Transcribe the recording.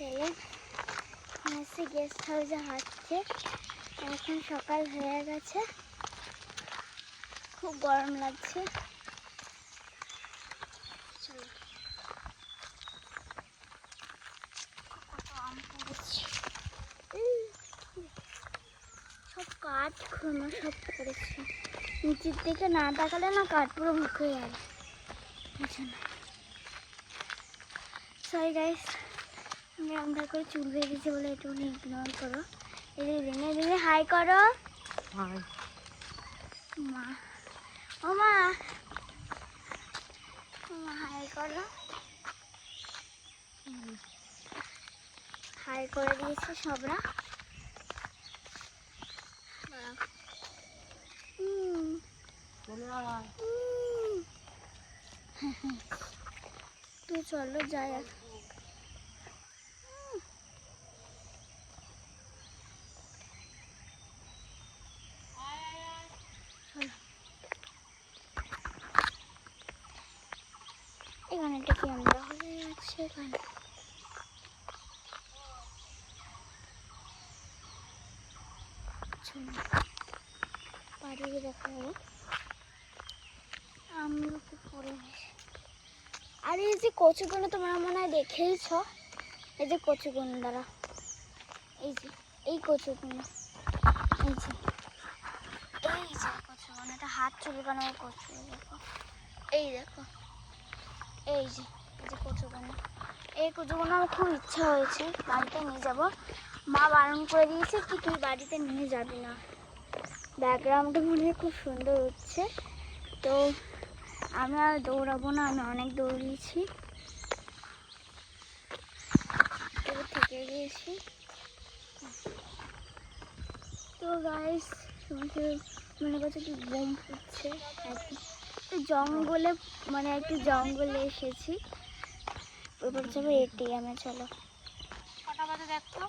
ছেলে এসে গেস্ট হাউসে হাঁটছে। এখন সকাল হয়ে গেছে, খুব গরম লাগছে। চলো, কত আম পড়েছে, সব কাঠ খুনো সব পড়েছে। নিচের দিকে না তাকালে না কাঠ পুরো মুখে গেল। সরি গাইস, আমি আমরা করে চুল বেরিয়েছে বলে একটু ইগনোর করো। এই দিনে দিনে হাই করো। মা, ও মা, হাই করো। হাই করে দিয়েছে সবরা। তো চলো যাই। এখানে একটা ক্যামেরা হয়ে যাচ্ছে। এখানে পাড়িয়ে দেখা যাবে। আমরা তো পরে আর এই যে কচুগুলো তোমরা মনে হয় দেখেইছ। এই যে কচুগুলো দ্বারা, এই যে এই কচুগুলো, এই যে কচুগুলো, এটা হাত চুলকানো কচু। দেখো, এই দেখো, এই যে কচুগুলো। এই কচুগুলো আমার খুব ইচ্ছা হয়েছে বাড়িতে নিয়ে যাব। মা বারণ করে দিয়েছে কি তুই বাড়িতে নিয়ে যাবি না। ব্যাকগ্রাউন্ডটা মনে হয় খুব সুন্দর হচ্ছে, তো আমি আর দৌড়াবো না। আমি অনেক দৌড়িয়েছি, এবার থেকে গিয়েছি। তো গাইস, মনে করছে কি বোম ফুটছে আর কি। জঙ্গলে, মানে একটু জঙ্গলে এসেছি। এবার যাবো এটিএমে। চলো, কটা বাজে দেখো।